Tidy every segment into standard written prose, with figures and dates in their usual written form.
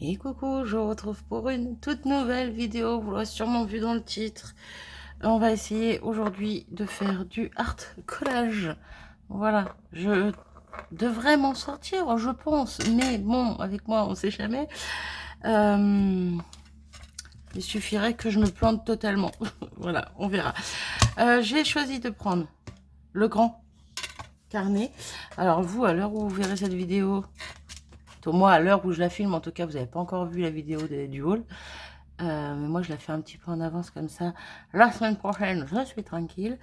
Et coucou, je vous retrouve pour une toute nouvelle vidéo, vous l'aurez sûrement vu dans le titre. On va essayer aujourd'hui de faire du art collage. Voilà, je devrais m'en sortir, je pense, mais bon, avec moi, on sait jamais. Il suffirait que je me plante totalement. Voilà, on verra. J'ai choisi de prendre le grand carnet. Alors vous, à l'heure où vous verrez cette vidéo, moi, à l'heure où je la filme, en tout cas, vous n'avez pas encore vu la vidéo du haul. Mais moi, je la fais un petit peu en avance comme ça. La semaine prochaine, je suis tranquille.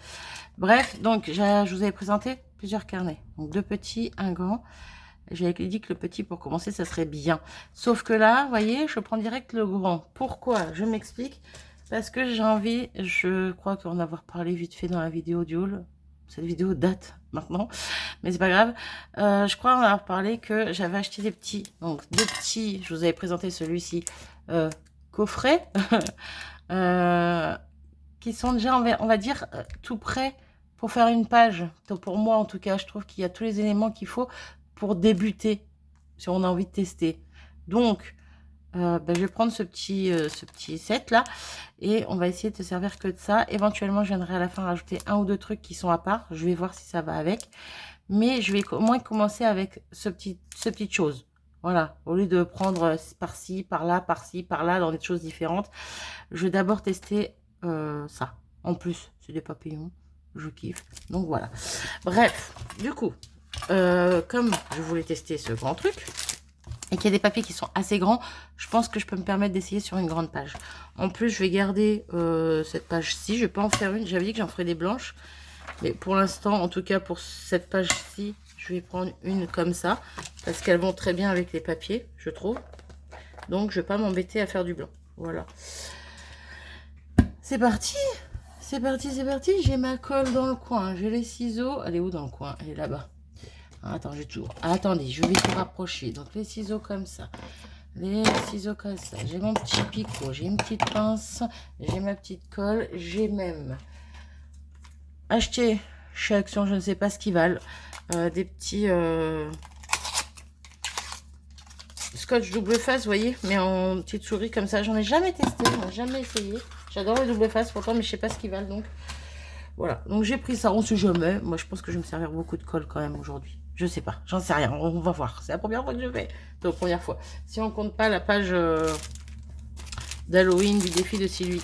Bref, donc, je vous avais présenté plusieurs carnets. Donc, deux petits, un grand. J'avais dit que le petit, pour commencer, ça serait bien. Sauf que là, vous voyez, je prends direct le grand. Pourquoi? Je m'explique. Parce que j'ai envie, je crois qu'en avoir parlé vite fait dans la vidéo du haul. Cette vidéo date maintenant, mais c'est pas grave. Je crois en avoir parlé que j'avais acheté des petits. Donc, deux petits, je vous avais présenté celui-ci. Coffret qui sont déjà, on va dire, tout prêts pour faire une page. Donc pour moi, en tout cas, je trouve qu'il y a tous les éléments qu'il faut pour débuter, si on a envie de tester. Donc, je vais prendre ce petit set là et on va essayer de se servir que de ça. Éventuellement, je viendrai à la fin rajouter un ou deux trucs qui sont à part. Je vais voir si ça va avec. Mais je vais au moins commencer avec ce petite chose. Voilà, au lieu de prendre par-ci, par-là, dans des choses différentes, je vais d'abord tester ça. En plus, c'est des papillons, je kiffe. Donc voilà. Bref, du coup, comme je voulais tester ce grand truc, et qu'il y a des papiers qui sont assez grands, je pense que je peux me permettre d'essayer sur une grande page. En plus, je vais garder cette page-ci. Je vais pas en faire une. J'avais dit que j'en ferais des blanches. Mais pour l'instant, en tout cas pour cette page-ci, je vais prendre une comme ça. Parce qu'elles vont très bien avec les papiers, je trouve. Donc, je vais pas m'embêter à faire du blanc. Voilà. C'est parti. C'est parti, c'est parti. J'ai ma colle dans le coin. J'ai les ciseaux. Elle est où dans le coin? Elle est là-bas. Attends, j'ai toujours. Attendez, je vais tout rapprocher. Donc, les ciseaux comme ça. Les ciseaux comme ça. J'ai mon petit picot. J'ai une petite pince. J'ai ma petite colle. J'ai même acheté chez Action, je ne sais pas ce qu'ils valent, des petits scotch double face, vous voyez, mais en petite souris comme ça. J'en ai jamais testé, jamais essayé. J'adore les double face pourtant, mais je sais pas ce qu'ils valent, donc voilà. Donc j'ai pris ça, on sait jamais. Moi, je pense que je vais me servir beaucoup de colle quand même aujourd'hui. Je sais pas, j'en sais rien, on va voir. C'est la première fois que je fais. Donc première fois. Si on compte pas la page d'Halloween du défi de Sylvie,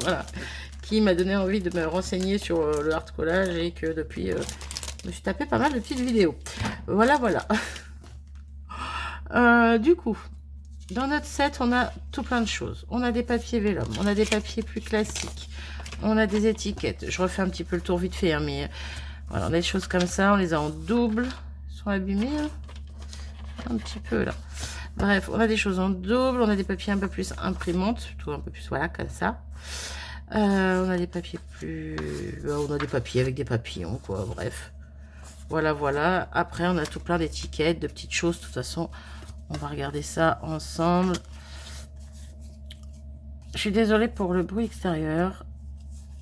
voilà, qui m'a donné envie de me renseigner sur le art collage et que depuis je me suis tapé pas mal de petites vidéos. Voilà, voilà. Du coup, dans notre set, on a tout plein de choses. On a des papiers vélum, on a des papiers plus classiques, on a des étiquettes. Je refais un petit peu le tour vite fait, hein, mais voilà, on a des choses comme ça. On les a en double. Ils sont abîmés, hein, un petit peu là. Bref, on a des choses en double, on a des papiers un peu plus imprimantes, plutôt un peu plus, voilà, comme ça. On a des papiers plus... on a des papiers avec des papillons, quoi, bref. Voilà, voilà. Après, on a tout plein d'étiquettes, de petites choses. De toute façon, on va regarder ça ensemble. Je suis désolée pour le bruit extérieur.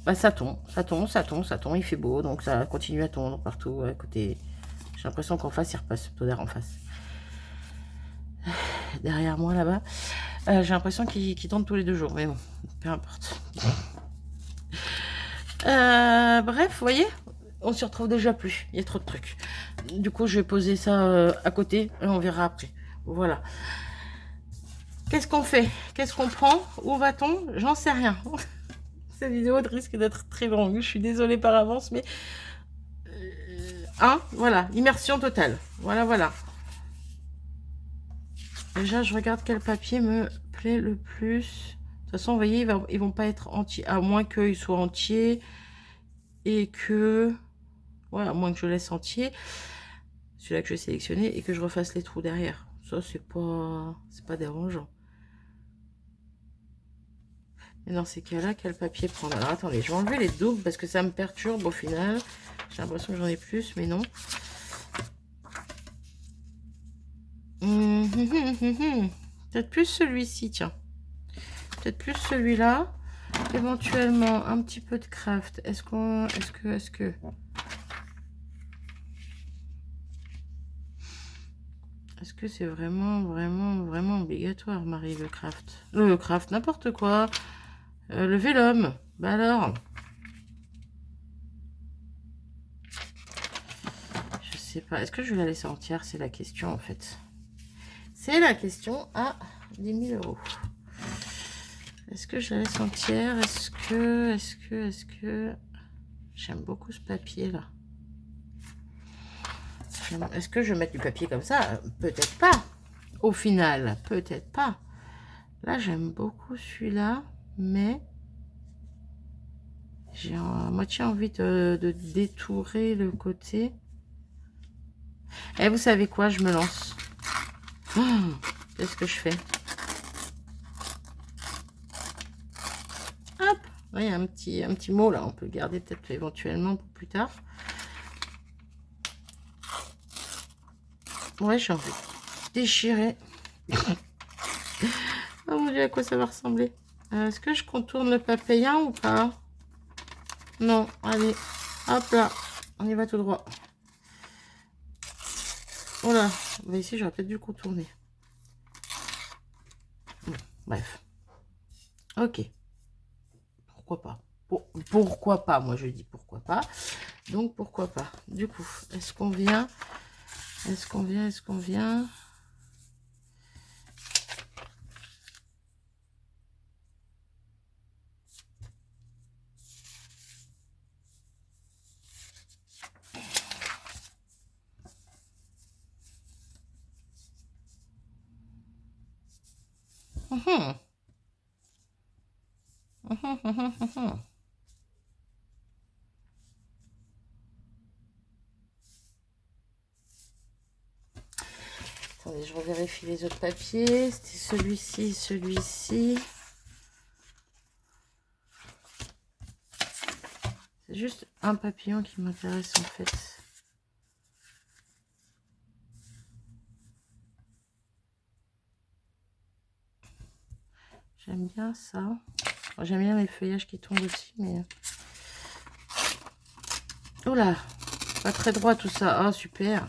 Bah, ça tombe, ça tombe, ça tombe, ça tombe. Il fait beau, donc ça continue à tomber partout à côté. J'ai l'impression qu'en face, il repasse plutôt d'air en face. Derrière moi, là-bas. J'ai l'impression qu'il tombe tous les 2 jours, mais bon, peu importe. Bref, vous voyez, on s'y retrouve déjà plus. Il y a trop de trucs. Du coup, je vais poser ça à côté et on verra après. Voilà. Qu'est-ce qu'on fait? Qu'est-ce qu'on prend? Où va-t-on? J'en sais rien. Cette vidéo risque d'être très longue. Je suis désolée par avance, mais... voilà. Immersion totale. Voilà, voilà. Déjà, je regarde quel papier me plaît le plus. De toute façon, vous voyez, ils vont pas être entiers. À moins qu'ils soient entiers. Et que... Ouais, à moins que je laisse entier. Celui-là que je vais sélectionner. Et que je refasse les trous derrière. Ça, c'est pas dérangeant. Et dans ces cas-là, quel papier prendre? Alors, attendez, je vais enlever les doubles parce que ça me perturbe au final. J'ai l'impression que j'en ai plus, mais non. Peut-être plus celui-ci, tiens. Peut-être plus celui-là. Éventuellement, un petit peu de craft. Est-ce que... Est-ce que c'est vraiment vraiment obligatoire, Marie, le craft. Le craft, n'importe quoi. Le vélum. Bah alors. Je sais pas. Est-ce que je vais la laisser entière? C'est la question, en fait. C'est la question à 10 000 euros. Est-ce que je la laisse entière? Est-ce que... J'aime beaucoup ce papier, là. Est-ce que je vais mettre du papier comme ça? Peut-être pas. Au final, peut-être pas. Là, j'aime beaucoup celui-là, mais j'ai à moitié envie de détourer le côté. Et vous savez quoi? Je me lance. Qu'est-ce que je fais? Hop! Il y a un petit mot là. On peut le garder peut-être éventuellement pour plus tard. Ouais, j'ai envie de déchirer. Oh mon Dieu, à quoi ça va ressembler? Est-ce que je contourne le papillon ou pas? Non, allez. Hop là. On y va tout droit. Oh là. Bah ici, j'aurais peut-être dû contourner. Bref. Ok. Pourquoi pas? Pourquoi pas? Moi, je dis pourquoi pas. Donc, pourquoi pas? Du coup, est-ce qu'on vient? Est-ce qu'on vient? Est-ce qu'on vient? Attendez, je revérifie les autres papiers. C'était celui-ci, celui-ci. C'est juste un papillon qui m'intéresse en fait. J'aime bien ça. Bon, j'aime bien les feuillages qui tombent aussi, mais... Oh là, pas très droit tout ça. Oh, super.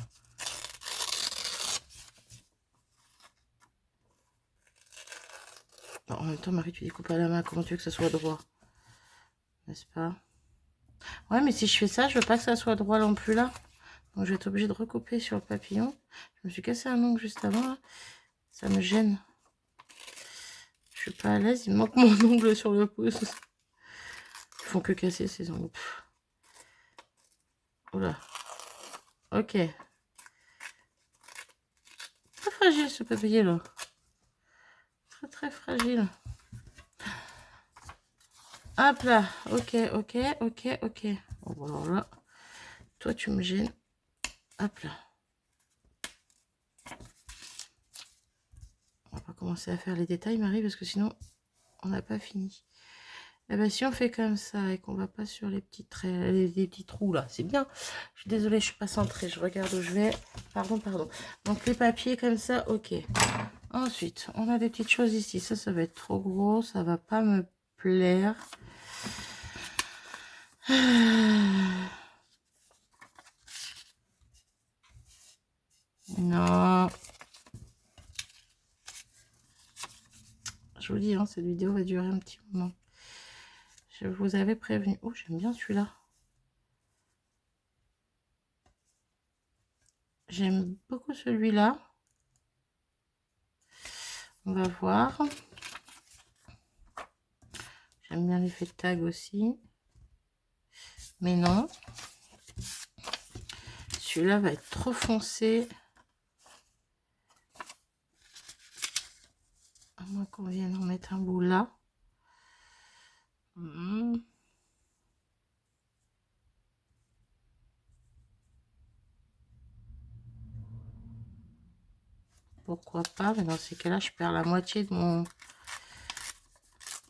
Bon, en même temps, Marie, tu découpes à la main. Comment tu veux que ça soit droit? N'est-ce pas? Ouais, mais si je fais ça, je veux pas que ça soit droit non plus là. Donc, je vais être obligée de recouper sur le papillon. Je me suis cassé un ongle juste avant. Là. Ça me gêne. Je suis pas à l'aise. Il me manque mon ongle sur le pouce. Ils font que casser ces ongles. Oula. Ok. Très fragile ce papier là. Très très fragile. Hop là. Ok, ok, ok, ok. Bon, alors là, toi tu me gênes. Hop là. On va pas commencer à faire les détails, Marie, parce que sinon, on n'a pas fini. Et bien, si on fait comme ça et qu'on va pas sur les petits traits, les petits trous là, c'est bien. Je suis désolée, je suis pas centrée. Je regarde où je vais. Pardon, pardon. Donc, les papiers comme ça, ok. Ensuite, on a des petites choses ici. Ça va être trop gros. Ça va pas me plaire. Non. Je vous dis, hein, cette vidéo va durer un petit moment. Je vous avais prévenu. Oh, j'aime bien celui-là. J'aime beaucoup celui-là. On va voir. J'aime bien l'effet de tag aussi. Mais non. Celui-là va être trop foncé. À moins qu'on vienne en mettre un bout là. Pourquoi pas? Mais dans ces cas-là, je perds la moitié de mon...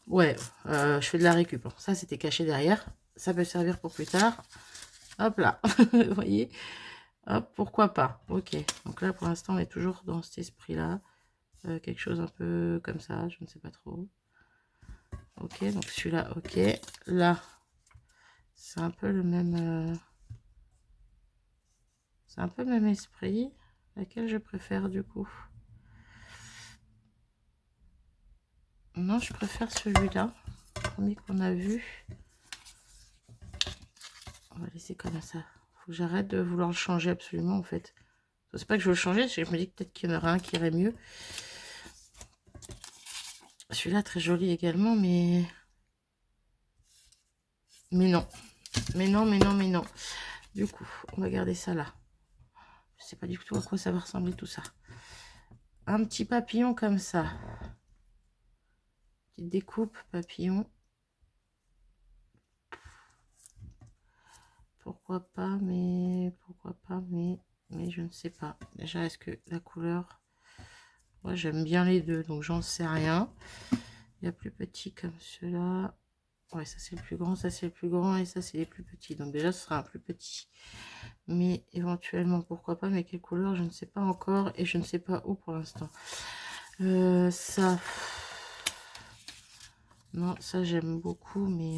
Ouais, je fais de la récup. Ça, c'était caché derrière. Ça peut servir pour plus tard. Hop là. Vous voyez? Hop, pourquoi pas? Ok. Donc là, pour l'instant, on est toujours dans cet esprit-là. Quelque chose un peu comme ça. Je ne sais pas trop. Ok, donc celui-là, ok. Là, c'est un peu le même... c'est un peu le même esprit. Laquelle je préfère du coup? Non, je préfère celui-là. Le premier qu'on a vu. On va laisser comme ça. Faut que j'arrête de vouloir le changer absolument en fait. C'est pas que je veux le changer, c'est que je me dis que peut-être qu'il y en aura un qui irait mieux. Celui-là très joli également, mais non. Mais non. Du coup, on va garder ça là. Je sais pas du tout à quoi ça va ressembler tout ça. Un petit papillon comme ça. Petite découpe papillon. Pourquoi pas, mais je ne sais pas. Déjà, est-ce que la couleur... Moi, j'aime bien les deux, donc j'en sais rien. Il y a plus petit comme cela. Ouais, ça c'est le plus grand, ça c'est le plus grand, et ça c'est les plus petits. Donc déjà, ce sera un plus petit. Mais éventuellement, pourquoi pas, mais quelle couleur, je ne sais pas encore, et je ne sais pas où pour l'instant. Ça... Non, ça j'aime beaucoup, mais...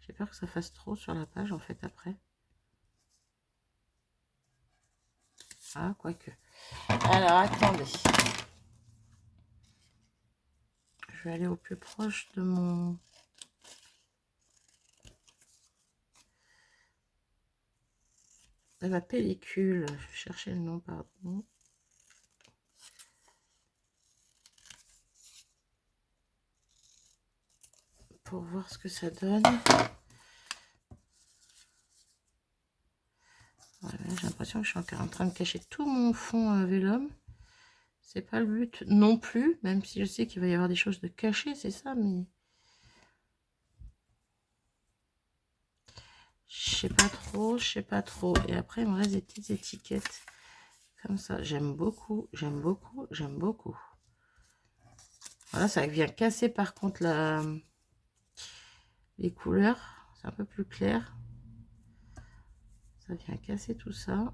J'ai peur que ça fasse trop sur la page, en fait, après. Ah, quoique. Alors, attendez. Je vais aller au plus proche de mon... de ma pellicule. Je vais chercher le nom, pardon. Pour voir ce que ça donne. Voilà, j'ai l'impression que je suis encore en train de cacher tout mon fond vélum. C'est pas le but non plus, même si je sais qu'il va y avoir des choses de cachées, c'est ça, mais... Je sais pas trop. Et après, il me reste des petites étiquettes comme ça. J'aime beaucoup. Voilà, ça vient casser par contre les couleurs. C'est un peu plus clair. Ça vient casser tout ça.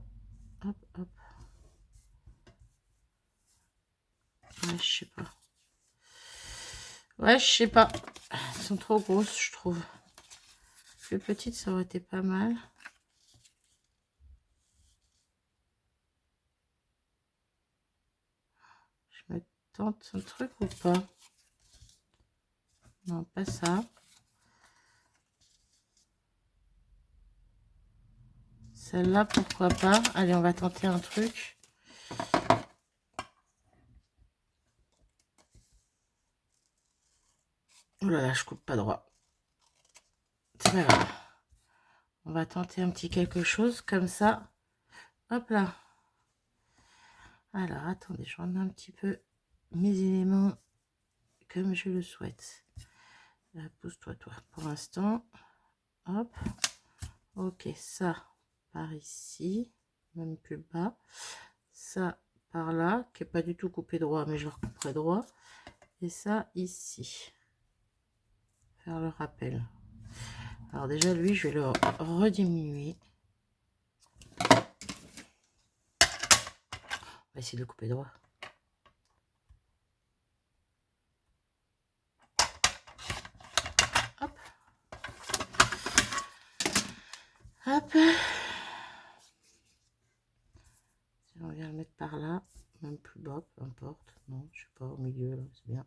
Hop, hop. Ouais, je sais pas. Ouais, je sais pas. Elles sont trop grosses, je trouve. Plus petite, ça aurait été pas mal. Je me tente un truc ou pas? Non, pas ça. Celle-là, pourquoi pas? Allez, on va tenter un truc. Oh là là, je coupe pas droit. C'est pas grave. On va tenter un petit quelque chose comme ça. Hop là. Alors, attendez, je remets un petit peu mes éléments comme je le souhaite. Pousse-toi, toi, pour l'instant. Hop. Ok, ça par ici, même plus bas. Ça par là, qui n'est pas du tout coupé droit, mais je le recouperai droit. Et ça ici. Faire le rappel. Alors déjà, lui, je vais le rediminuer. On va essayer de le couper droit. Hop. Hop. On vient le mettre par là, même plus bas, peu importe. Non, je sais pas, au milieu, là, c'est bien.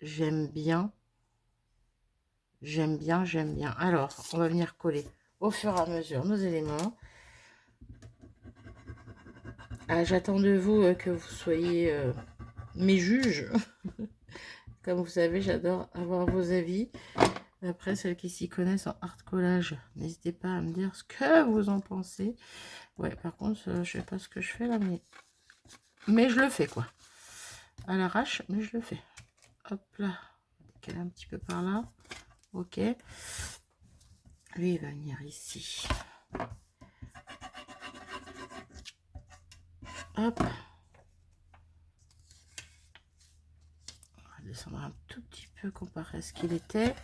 J'aime bien. Alors, on va venir coller au fur et à mesure nos éléments. Ah, j'attends de vous que vous soyez mes juges. Comme vous savez, j'adore avoir vos avis. Après, celles qui s'y connaissent en art collage, n'hésitez pas à me dire ce que vous en pensez. Ouais, par contre, je sais pas ce que je fais là, mais je le fais, quoi. À l'arrache, mais je le fais. Hop là. Qu'elle est un petit peu par là. Ok. Lui, il va venir ici. Hop. On va descendre un tout petit peu comparé à ce qu'il était.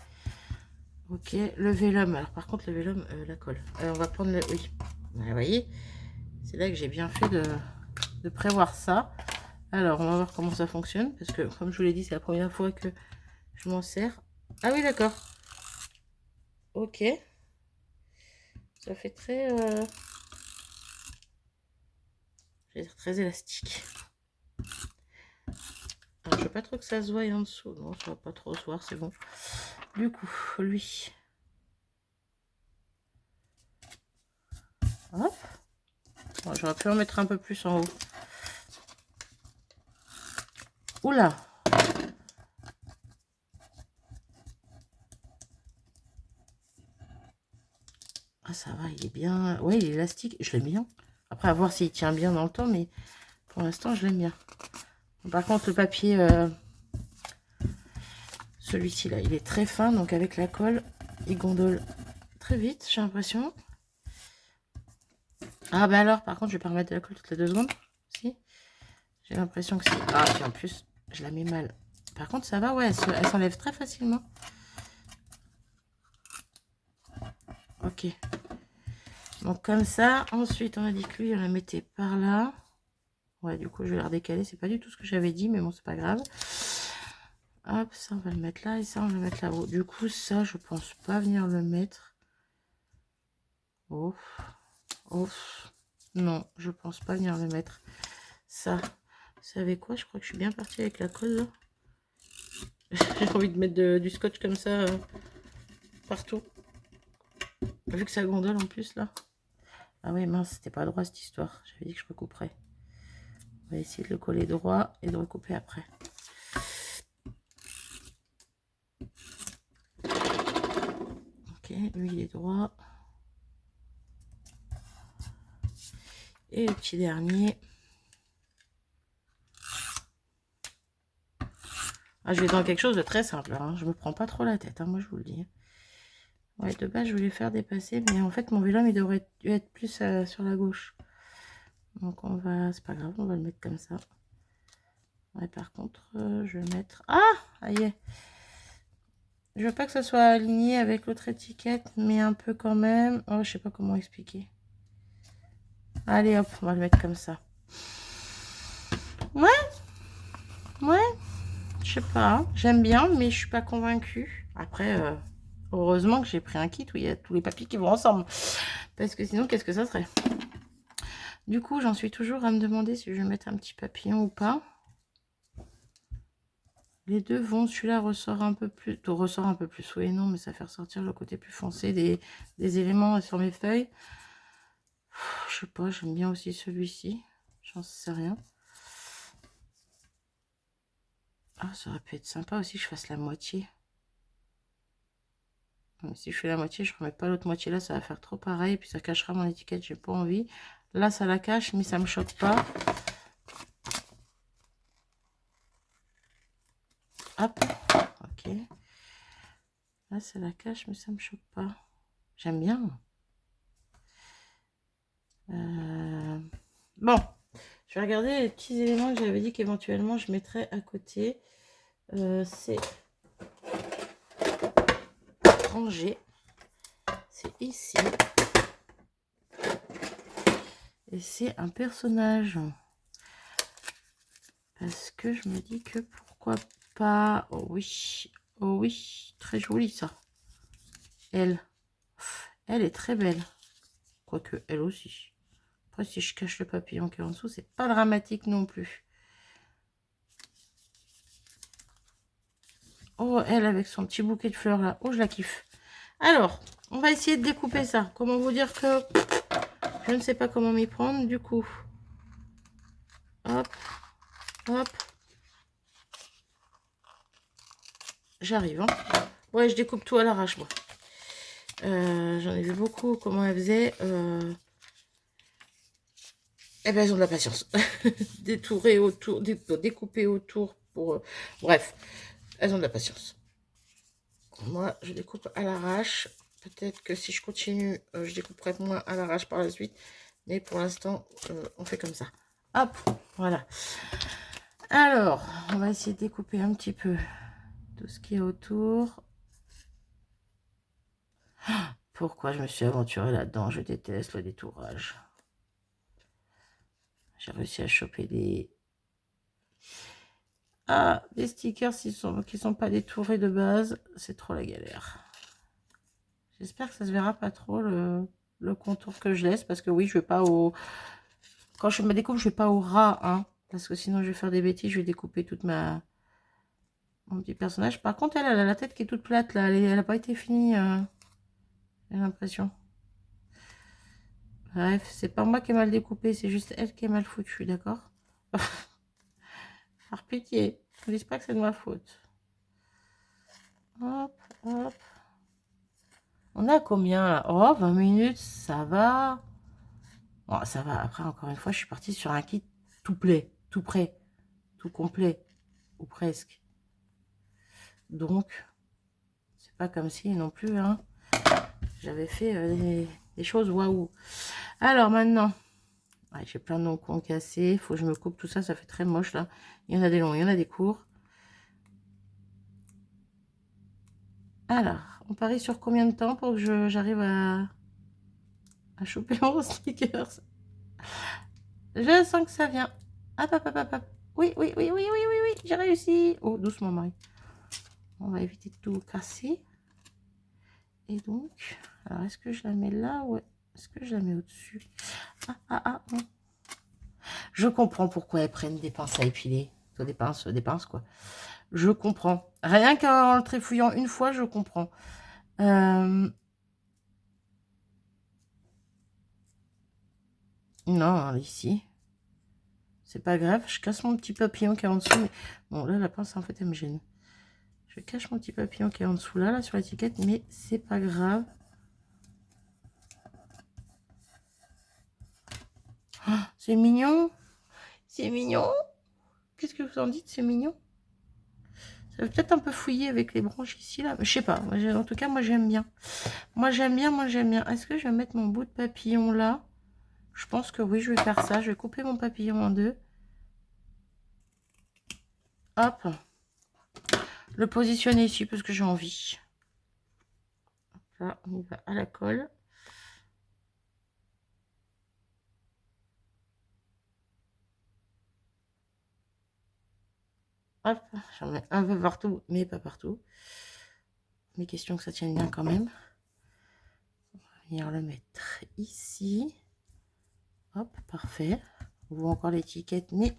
Ok. Le vélum. Alors, par contre, le vélum, la colle. On va prendre le... Oui. Vous voyez, c'est là que j'ai bien fait de prévoir ça. Alors, on va voir comment ça fonctionne. Parce que, comme je vous l'ai dit, c'est la première fois que je m'en sers. Ah oui, d'accord. Ok. Ça fait très... j'allais dire très élastique. Alors, je veux pas trop que ça se voie en dessous. Non, ça va pas trop se voir, c'est bon. Du coup, lui. Hop. Bon, j'aurais pu en mettre un peu plus en haut. Oula. Ah, ça va, il est bien. Ouais, il est élastique. Je l'aime bien. Après, à voir s'il tient bien dans le temps, mais pour l'instant, je l'aime bien. Par contre, le papier, celui-ci là, il est très fin, donc avec la colle, il gondole très vite, j'ai l'impression. Ah, bah alors, par contre, je vais pas remettre de la colle toutes les 2 secondes. Si. J'ai l'impression que si. Ah, puis en plus, je la mets mal. Par contre, ça va, ouais, elle s'enlève très facilement. Ok. Donc, comme ça, ensuite, on a dit que lui, on la mettait par là. Ouais, du coup, je vais la redécaler. C'est pas du tout ce que j'avais dit, mais bon, c'est pas grave. Hop, ça, on va le mettre là et ça, on va le mettre là-haut. Du coup, ça, je pense pas venir le mettre. Ouf. Ouf. Non, je pense pas venir le mettre. Ça, vous savez quoi? Je crois que je suis bien partie avec la colle. J'ai envie de mettre du scotch comme ça partout. Vu que ça gondole en plus, là. Ah ouais, mince, c'était pas droit cette histoire. J'avais dit que je recouperais. On va essayer de le coller droit et de recouper après. Ok, lui il est droit. Et le petit dernier. Ah, je vais dans quelque chose de très simple. Hein. Je me prends pas trop la tête, hein, moi je vous le dis. Ouais, de base je voulais faire dépasser, mais en fait mon vélum il devrait être plus sur la gauche. Donc on va, c'est pas grave, on va le mettre comme ça. Ouais, par contre, je vais mettre... Ah, aïe. Je veux pas que ça soit aligné avec l'autre étiquette, mais un peu quand même. Oh, je sais pas comment expliquer. Allez, hop, on va le mettre comme ça. Ouais. Ouais. Je sais pas. J'aime bien, mais je suis pas convaincue. Après, heureusement que j'ai pris un kit où il y a tous les papiers qui vont ensemble. Parce que sinon, qu'est-ce que ça serait? Du coup, j'en suis toujours à me demander si je vais mettre un petit papillon ou pas. Les deux vont, celui-là ressort un peu plus, oui et non, mais ça fait ressortir le côté plus foncé des éléments sur mes feuilles. Je sais pas, j'aime bien aussi celui-ci, j'en sais rien. Ah, ça aurait pu être sympa aussi que je fasse la moitié. Mais si je fais la moitié, je remets pas l'autre moitié là, ça va faire trop pareil, puis ça cachera mon étiquette, j'ai pas envie. Là, ça la cache, mais ça me choque pas. Hop, ok. Là, ça la cache, mais ça me choque pas. J'aime bien. Bon, je vais regarder les petits éléments que j'avais dit qu'éventuellement je mettrais à côté. C'est rangé. C'est ici. Et c'est un personnage. Parce que je me dis que pourquoi pas... Oh oui, oh oui, très joli ça. Elle est très belle. Quoique elle aussi. Après, si je cache le papillon qui est en dessous, c'est pas dramatique non plus. Oh, elle avec son petit bouquet de fleurs là. Oh, je la kiffe. Alors, on va essayer de découper ça. Comment vous dire que je ne sais pas comment m'y prendre du coup. Hop, hop. J'arrive. Hein. Ouais, je découpe tout à l'arrache, moi. J'en ai vu beaucoup comment elles faisaient. Eh ben, elles ont de la patience. Détourer autour, découper autour pour... bref, elles ont de la patience. Moi, je découpe à l'arrache. Peut-être que si je continue, je découperai moins à l'arrache par la suite. Mais pour l'instant, on fait comme ça. Hop, voilà. Alors, on va essayer de découper un petit peu tout ce qu'il y a autour. Pourquoi je me suis aventurée là-dedans? Je déteste le détourage. J'ai réussi à choper des... Ah, des stickers qui sont pas détourés de base. C'est trop la galère. J'espère que ça se verra pas trop le contour que je laisse. Parce que oui, je vais pas au... quand je me découpe, je vais pas au ras, hein, parce que sinon je vais faire des bêtises, je vais découper toute mon petit personnage. Par contre, elle a la tête qui est toute plate, là, elle a pas été finie, j'ai l'impression. Bref, c'est pas moi qui ai mal découpé, c'est juste elle qui est mal foutue, d'accord? Par pitié, ne dis pas que c'est de ma faute. Hop, hop. On a combien là? Oh, 20 minutes, ça va. Bon, ça va. Après, encore une fois, je suis partie sur un kit tout prêt, tout complet, ou presque. Donc, c'est pas comme si non plus, hein, j'avais fait des choses waouh. Alors maintenant, ouais, j'ai plein de noms cassés. Il faut que je me coupe tout ça, ça fait très moche là. Il y en a des longs, il y en a des courts. Alors, on parie sur combien de temps pour que j'arrive à choper mon sneakers? Je sens que ça vient. Hop, hop, hop, hop, hop. Oui, oui, oui, oui, oui, oui, oui, j'ai réussi. Oh, doucement, Marie. On va éviter de tout casser. Et donc, alors, est-ce que je la mets là ou est-ce que je la mets au-dessus? Ah, ah, ah, non. Je comprends pourquoi elles prennent des pinces à épiler. Des pinces, quoi. Je comprends. Rien qu'en le trifouillant une fois, je comprends. Non, ici. C'est pas grave, je casse mon petit papillon qui est en dessous. Mais... Bon, là, la pince, en fait, elle me gêne. Je cache mon petit papillon qui est en dessous, là sur l'étiquette, mais c'est pas grave. Oh, c'est mignon. C'est mignon. Qu'est-ce que vous en dites, c'est mignon? Ça va peut-être un peu fouiller avec les branches ici, là. Mais je sais pas. En tout cas, moi, j'aime bien. Moi, j'aime bien, moi, j'aime bien. Est-ce que je vais mettre mon bout de papillon là? Je pense que oui, je vais faire ça. Je vais couper mon papillon en deux. Hop. Le positionner ici parce que j'ai envie. Là, on y va à la colle. Hop, j'en mets un peu partout, mais pas partout. Mais question que ça tienne bien quand même. On va venir le mettre ici. Hop, parfait. On voit encore l'étiquette, mais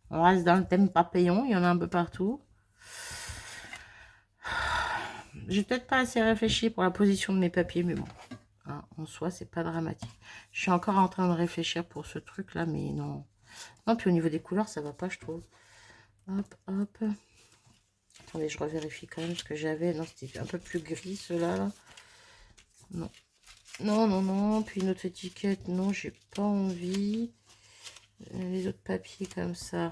on reste dans le thème papillon. Il y en a un peu partout. J'ai peut-être pas assez réfléchi pour la position de mes papiers, mais bon. Hein, en soi, c'est pas dramatique. Je suis encore en train de réfléchir pour ce truc-là, mais non. Non, puis au niveau des couleurs, ça va pas, je trouve. Hop, hop. Attendez, je revérifie quand même ce que j'avais. Non, c'était un peu plus gris, ceux-là. Là. Non. Non, non, non. Puis une autre étiquette. Non, j'ai pas envie. Les autres papiers comme ça.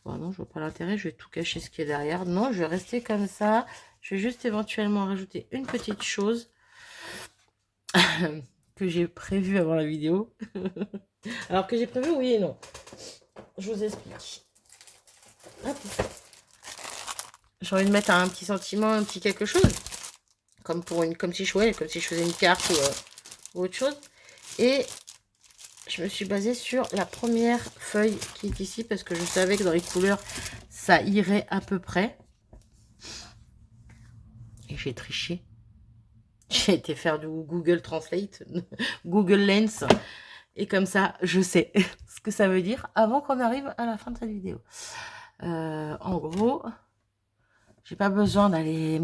Bon, non, je vois pas l'intérêt. Je vais tout cacher ce qui est derrière. Non, je vais rester comme ça. Je vais juste éventuellement rajouter une petite chose que j'ai prévu avant la vidéo. Alors que j'ai prévu, oui et non. Je vous explique. Hop. J'ai envie de mettre un petit sentiment, un petit quelque chose. Comme si je faisais une carte ou autre chose. Et je me suis basée sur la première feuille qui est ici parce que je savais que dans les couleurs, ça irait à peu près. Et j'ai triché. J'ai été faire du Google Translate, Google Lens. Et comme ça, je sais ce que ça veut dire avant qu'on arrive à la fin de cette vidéo. En gros, j'ai pas besoin d'aller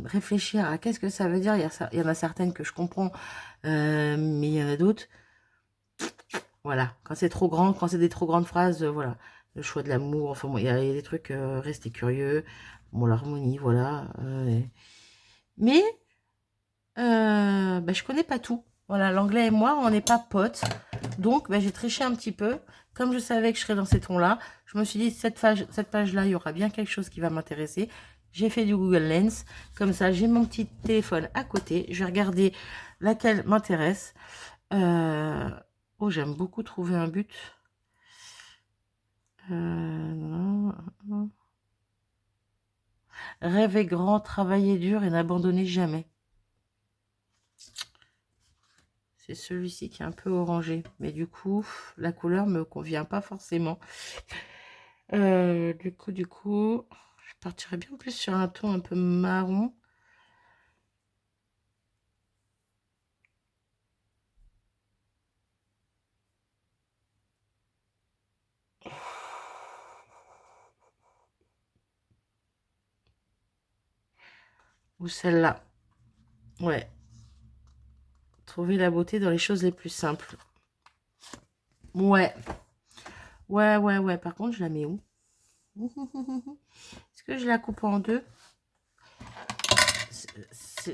réfléchir à qu'est-ce que ça veut dire. Il y en a certaines que je comprends, mais il y en a d'autres. Voilà, quand c'est trop grand, quand c'est des trop grandes phrases, voilà. Le choix de l'amour, enfin bon, il y a des trucs, rester curieux. Bon, l'harmonie, voilà. Mais, je connais pas tout. Voilà, l'anglais et moi, on n'est pas potes. Donc, j'ai triché un petit peu. Comme je savais que je serais dans ces tons-là, je me suis dit, cette page-là, il y aura bien quelque chose qui va m'intéresser. J'ai fait du Google Lens. Comme ça, j'ai mon petit téléphone à côté. Je vais regarder laquelle m'intéresse. Oh, j'aime beaucoup trouver un but. Rêver grand, travailler dur et n'abandonner jamais. C'est celui-ci qui est un peu orangé. Mais du coup, la couleur me convient pas forcément. Du coup, je partirais bien plus sur un ton un peu marron. ou celle-là. Ouais. Trouver la beauté dans les choses les plus simples. Ouais. Ouais. Par contre, je la mets où? Est-ce que je la coupe en deux?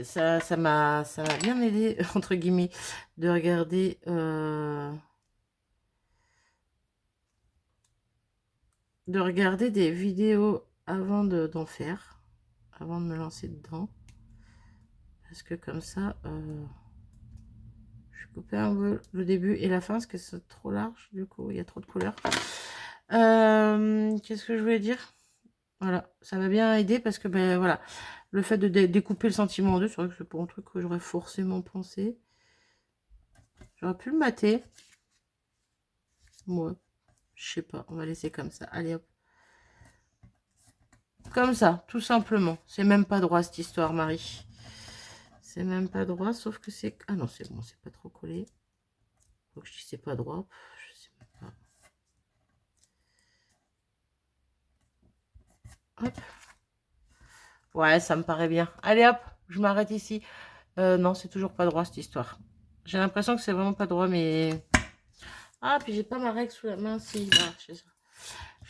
Ça m'a bien aidé, entre guillemets, de regarder... des vidéos avant d'en faire. Avant de me lancer dedans. Parce que comme ça... je vais couper un peu le début et la fin, parce que c'est trop large. Du coup, il y a trop de couleurs. Qu'est-ce que je voulais dire? Voilà, ça m'a bien aidé parce que, ben voilà, le fait de découper le sentiment en deux, c'est vrai que c'est pas un truc que j'aurais forcément pensé. J'aurais pu le mater. Moi, je sais pas, on va laisser comme ça. Allez hop. Comme ça, tout simplement. C'est même pas droit cette histoire, Marie. C'est même pas droit, sauf que c'est... Ah non, c'est bon, c'est pas trop collé. Donc je dis c'est pas droit. Je sais même pas. Hop. Ouais, ça me paraît bien. Allez hop, je m'arrête ici. Non, c'est toujours pas droit cette histoire. J'ai l'impression que c'est vraiment pas droit, mais... Ah, puis j'ai pas ma règle sous la main. Si, voilà, j'ai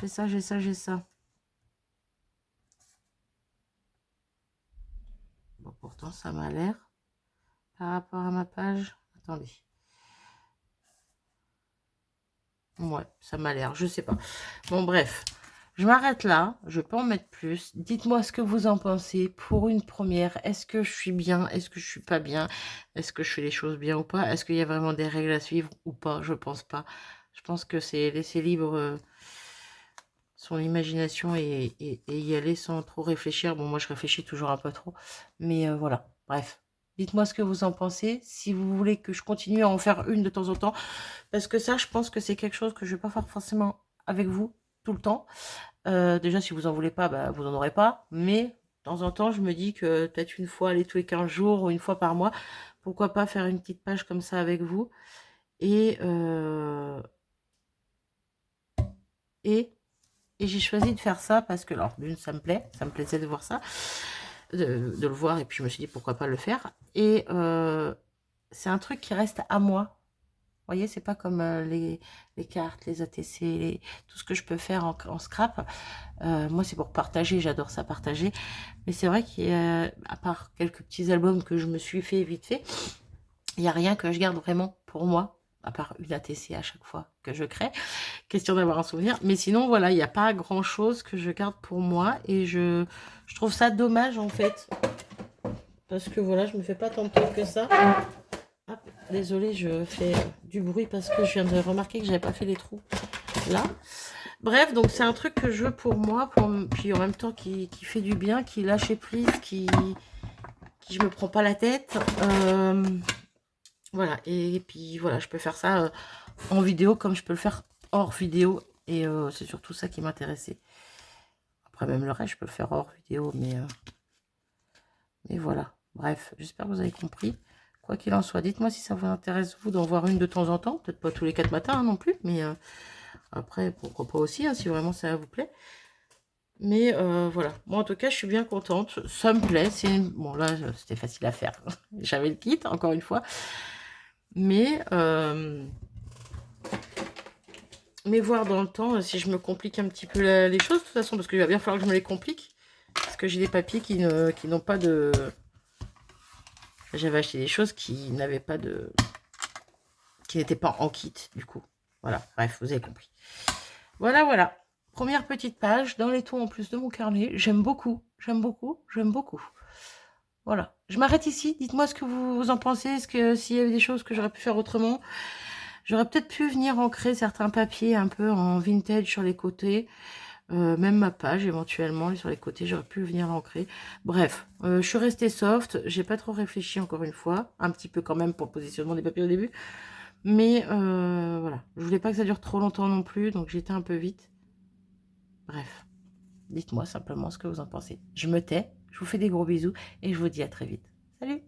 ça. J'ai ça. Bon, pourtant, ça m'a l'air. Par rapport à ma page. Attendez. Ouais, ça m'a l'air. Je sais pas. Bon, bref. Je m'arrête là. Je peux en mettre plus. Dites-moi ce que vous en pensez. Pour une première, est-ce que je suis bien? Est-ce que je suis pas bien? Est-ce que je fais les choses bien ou pas? Est-ce qu'il y a vraiment des règles à suivre ou pas? Je pense pas. Je pense que c'est laisser libre son imagination et y aller sans trop réfléchir. Bon, moi, je réfléchis toujours un peu trop. Mais voilà. Bref. Dites-moi ce que vous en pensez. Si vous voulez que je continue à en faire une de temps en temps. Parce que ça, je pense que c'est quelque chose que je vais pas faire forcément avec vous tout le temps. Déjà, si vous en voulez pas, bah, vous en aurez pas. Mais de temps en temps, je me dis que peut-être une fois, tous les 15 jours ou une fois par mois, pourquoi pas faire une petite page comme ça avec vous. Et, et, et j'ai choisi de faire ça parce que, alors, d'une, ça me plaît, ça me plaisait de voir ça, de le voir. Et puis, je me suis dit, pourquoi pas le faire. Et c'est un truc qui reste à moi. Vous voyez, c'est pas comme les cartes, les ATC, tout ce que je peux faire en scrap. Moi, c'est pour partager, j'adore ça, partager. Mais c'est vrai qu'à part quelques petits albums que je me suis fait vite fait, il n'y a rien que je garde vraiment pour moi, à part une ATC à chaque fois que je crée. Question d'avoir un souvenir. Mais sinon, voilà, il n'y a pas grand-chose que je garde pour moi. Et je trouve ça dommage, en fait. Parce que voilà, je me fais pas tant de trucs que ça. Hop, désolée, je fais du bruit parce que je viens de remarquer que j'avais pas fait les trous là. Bref, donc c'est un truc que je veux pour moi, puis en même temps qui fait du bien, qui lâche prise, qui je me prends pas la tête. Voilà, et puis voilà, je peux faire ça en vidéo comme je peux le faire hors vidéo. Et c'est surtout ça qui m'intéressait. Après, même le reste, je peux le faire hors vidéo, mais voilà. Bref, j'espère que vous avez compris. Quoi qu'il en soit, dites-moi si ça vous intéresse, vous, d'en voir une de temps en temps. Peut-être pas tous les 4 matins hein, non plus, mais après, pourquoi pas aussi, hein, si vraiment ça vous plaît. Mais voilà, moi en tout cas, je suis bien contente. Ça me plaît. Bon, là, c'était facile à faire. J'avais le kit, encore une fois. Mais voir dans le temps, si je me complique un petit peu les choses, de toute façon, parce qu'il va bien falloir que je me les complique. Parce que j'ai des papiers qui n'ont pas de... J'avais acheté des choses qui n'avaient pas de... qui n'étaient pas en kit, du coup. Voilà, bref, vous avez compris. Voilà. Première petite page dans les tons en plus de mon carnet. J'aime beaucoup. Voilà. Je m'arrête ici. Dites-moi ce que vous en pensez. Est-ce que s'il y avait des choses que j'aurais pu faire autrement, j'aurais peut-être pu venir ancrer certains papiers un peu en vintage sur les côtés. Même ma page éventuellement sur les côtés, j'aurais pu venir l'ancrer. Bref, je suis restée soft, j'ai pas trop réfléchi encore une fois, un petit peu quand même pour le positionnement des papiers au début, mais voilà, je voulais pas que ça dure trop longtemps non plus, donc j'étais un peu vite. Bref, dites-moi simplement ce que vous en pensez. Je me tais, je vous fais des gros bisous et je vous dis à très vite. Salut!